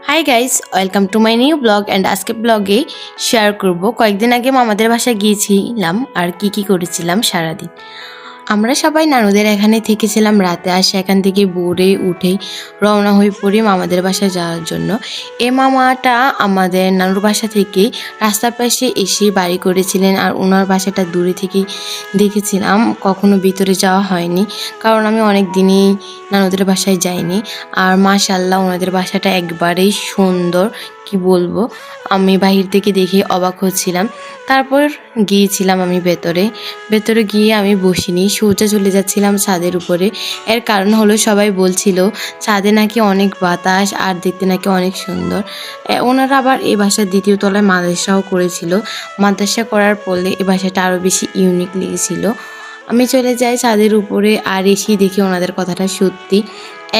Hi guys, welcome to my new blog and আজকে ব্লগে share করব কয়েকদিন আগে মামাদের বাসায় গিয়েছিলাম আর কি করেছিলাম সারাদিন। আমরা সবাই নানুদের এখানে থেকেছিলাম রাতে, আর সেখান থেকে ভোরে উঠেই রওনা হয়ে পড়ি মামাদের বাসায় যাওয়ার জন্য। এ মামাটা আমাদের নানুর বাসা থেকে রাস্তার পাশে এসে বাড়ি করেছিলেন, আর ওনার বাসাটা দূরে থেকেই দেখেছিলাম, কখনো ভিতরে যাওয়া হয়নি কারণ আমি অনেক দিনই নানুদের বাসায় যাইনি। আর মাশাআল্লাহ ওনাদের বাসাটা একবারেই সুন্দর, কি বলবো, আমি বাহির থেকে দেখে অবাক হচ্ছিলাম। তারপর গিয়েছিলাম আমি ভেতরে গিয়ে আমি বসিনি, সোজা চলে যাচ্ছিলাম ছাদের উপরে। এর কারণ হলো সবাই বলছিল ছাদে নাকি অনেক বাতাস আর দেখতে নাকি অনেক সুন্দর। ওনারা আবার এই বাসার দ্বিতীয় তলায় মাদ্রাসাও করেছিল। মাদ্রাসা করার ফলে এই বাসাটা আরও বেশি ইউনিক লেগেছিল। আমি চলে যাই ছাদের উপরে আর এসেই দেখি ওনাদের কথাটা সত্যি।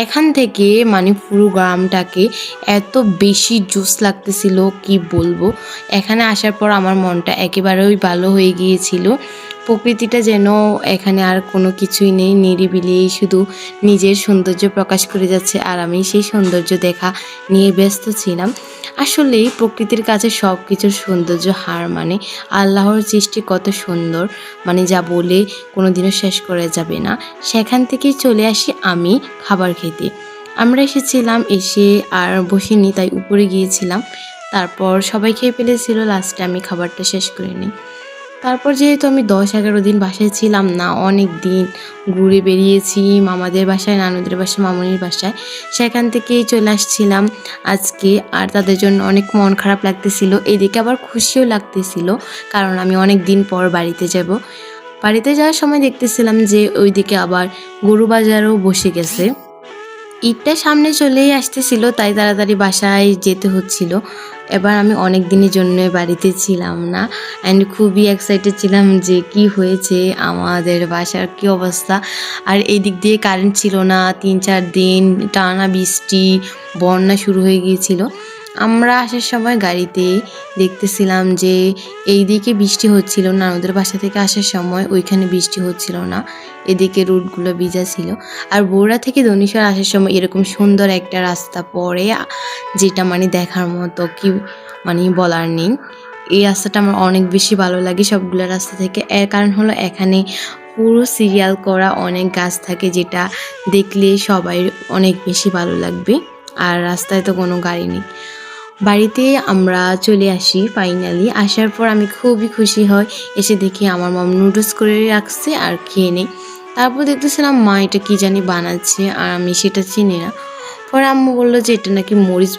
এখান থেকে মানে পুরো গ্রামটাকে এত বেশি জোস লাগতেছিল, কি বলবো। এখানে আসার পর আমার মনটা একেবারেই ভালো হয়ে গিয়েছিল। প্রকৃতিটা যেন এখানে আর কোনো কিছুই নেই, নিরিবিলি শুধু নিজের সৌন্দর্য প্রকাশ করে যাচ্ছে, আর আমি সেই সৌন্দর্য দেখা নিয়ে ব্যস্ত ছিলাম। আসলেই প্রকৃতির কাছে সব কিছুর সৌন্দর্য হার মানে। আল্লাহর সৃষ্টি কত সুন্দর, মানে যা বলে কোনো দিনও শেষ করা যাবে না। সেখান থেকেই চলে আসি আমি খাবার খেতে। আমরা এসেছিলাম, এসে আর বসিনি, তাই উপরে গিয়েছিলাম। তারপর সবাই খেয়ে ফেলেছিল, লাস্টে আমি খাবারটা শেষ করে নিই। তারপর যেহেতু আমি 10-11 দিন বাসায় ছিলাম না, অনেক দিন ঘুরে বেরিয়েছি মামাদের বাসায়, নানুদের বাসায়, মামনির বাসায়, সেখান থেকেই চলে আসছিলাম আজকে। আর তাদের জন্য অনেক মন খারাপ লাগতেছিল, এদিকে আবার খুশিও লাগতেছিল কারণ আমি অনেক দিন পর বাড়িতে যাব। বাড়িতে যাওয়ার সময় দেখতেছিলাম যে ওইদিকে আবার গরু বাজারও বসে গেছে। ঈদটা সামনে চলেই আসতেছিল, তাই তাড়াতাড়ি বাসায় যেতে হচ্ছিল। এবার আমি অনেক দিনের জন্য বাড়িতে ছিলাম না, অ্যান্ড খুবই এক্সাইটেড ছিলাম যে কি হয়েছে, আমাদের বাসার কি অবস্থা। আর এই দিক দিয়ে কারেন্ট ছিল না, 3-4 দিন টানা বৃষ্টি, বন্যা শুরু হয়ে গিয়েছিল। আমরা আসার সময় গাড়িতে দেখতেছিলাম যে এই দিকে বৃষ্টি হচ্ছিল না, ওদের বাসা থেকে আসার সময় ওইখানে বৃষ্টি হচ্ছিল না, এদিকে রোডগুলো ভিজা ছিল। আর বগুড়া থেকে ধনেশ্বর আসার সময় এরকম সুন্দর একটা রাস্তা পড়ে, যেটা মানে দেখার মতো, কি মানে বলার নেই। এই রাস্তাটা আমার অনেক বেশি ভালো লাগে সবগুলো রাস্তা থেকে। এর কারণ হলো এখানে পুরো সিরিয়াল করা অনেক গাছ থাকে, যেটা দেখলে সবাই অনেক বেশি ভালো লাগবে। আর রাস্তায় তো কোনো গাড়ি নেই। বাড়িতে আমরা চলে আসি ফাইনালি। আসার পর আমি খুবই খুশি হই, এসে দেখি আমার মম নুডলস করে রাখছে আর খেয়ে নেই। তারপর দেখতেছিলাম মা এটা কি জানি বানাচ্ছে, আর আমি সেটা চিনি না। পরে আম্মু বললো যে এটা নাকি মরিচ